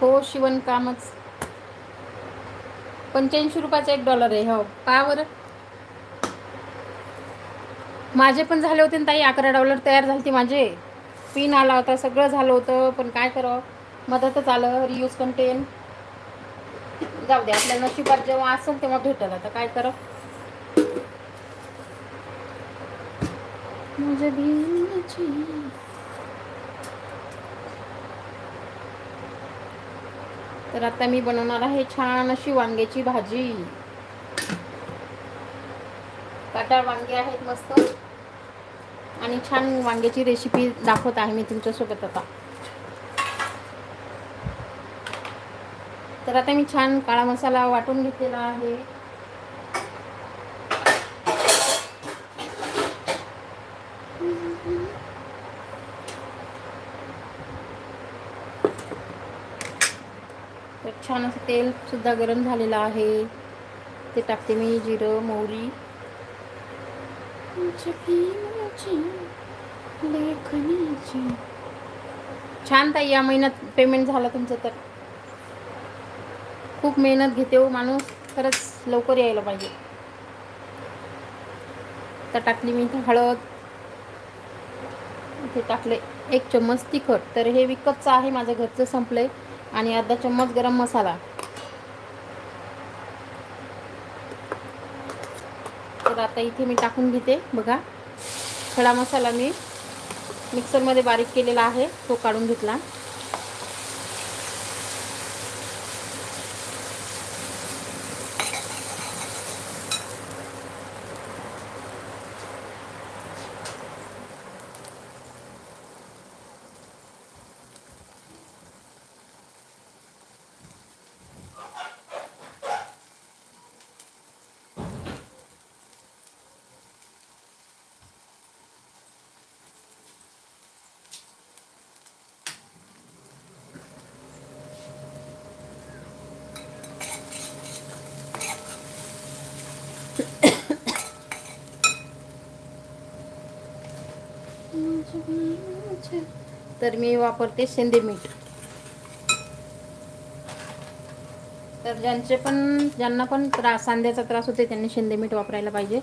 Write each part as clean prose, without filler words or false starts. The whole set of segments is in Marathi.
हो शिवणकामच. 85 रुपयाचा $1 आहे. हो पहा बरं. माझे पण झाले होते ना ताई. $11 तयार झालते माझे. पिन आला होता, सगळं झालं होतं, पण काय करावं, मदतच आलं. रियूज कंटेन जाऊ दे, आपल्या नशिबात जेव्हा असेल तेव्हा भेटल. आता काय करा. माझ्या भीमाची. तर आता मी बनवणार आहे छान अशी वांग्याची भाजी. काटाळ वांगे आहेत मस्त, आणि छान वांग्याची रेसिपी दाखवत आहे मी तुमच्यासोबत आता. तर आता मी छान काळा मसाला वाटून घेतलेला आहे. तर छान असं तेल सुद्धा गरम झालेलं आहे. ते टाकते मी जिरं मोहरी. छान ताई, या महिन्यात पेमेंट झालं तुमचं. तर खूप मेहनत घेते हो माणूस, खरंच लवकर यायला पाहिजे. तर टाकली मी हळद. ते टाकले 1 चम्मच तिखट. तर हे विकतचं आहे, माझं घरचं संपलंय. आणि अर्धा चम्मच गरम मसाला. तर आता इथे मी टाकून घेते बघा. खडा मसाला मी मिक्सरमध्ये बारीक केलेला आहे, तो काढून घेतला. तर मी वापरते सेंदे मीठ. तर ज्यांना पण सांध्याचा त्रास होते त्यांनी शेंदे मीठ वापरायला पाहिजे.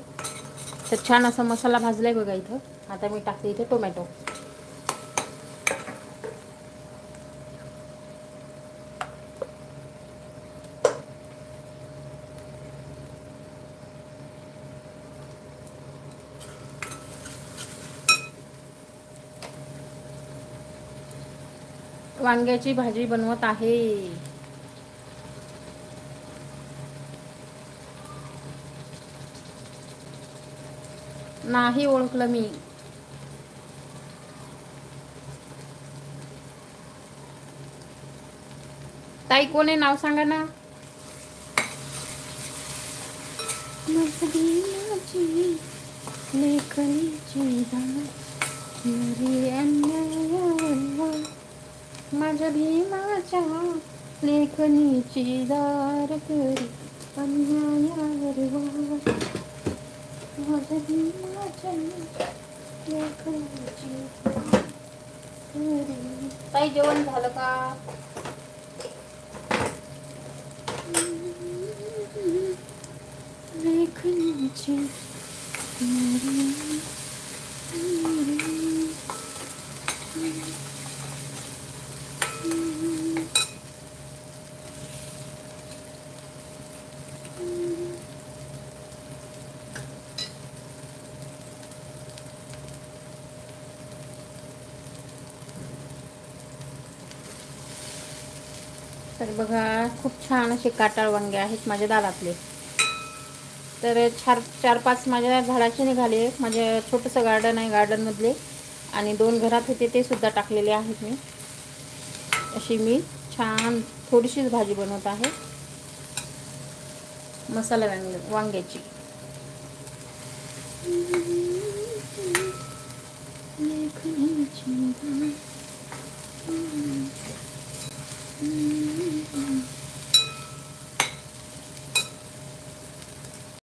तर छान असा मसाला भाजलाय बघा इथं. आता मी टाकते इथे टोमॅटो. वांग्याची भाजी बनवत आहे. नाही ओळखलं मी. ताई कोण आहे, नाव सांगा ना. माझ्या भीमाच्या लेखनीची दार करी अन्यायावर वार. माझ्या भीमाच्या लेखनीची दार करी. ताई जेवण झालं का. लेखनीची तर बघा, खूप छान असे काटाळ वांगे आहेत माझ्या दारातले. तर 4-5 माझ्या झाडाचे निघाले. माझे छोटंसं गार्डन आहे, गार्डनमधले. आणि 2 घरात होते ते सुद्धा टाकलेले आहेत मी. अशी मी छान थोडीशीच भाजी बनवत आहे, मसाला वांग्याची.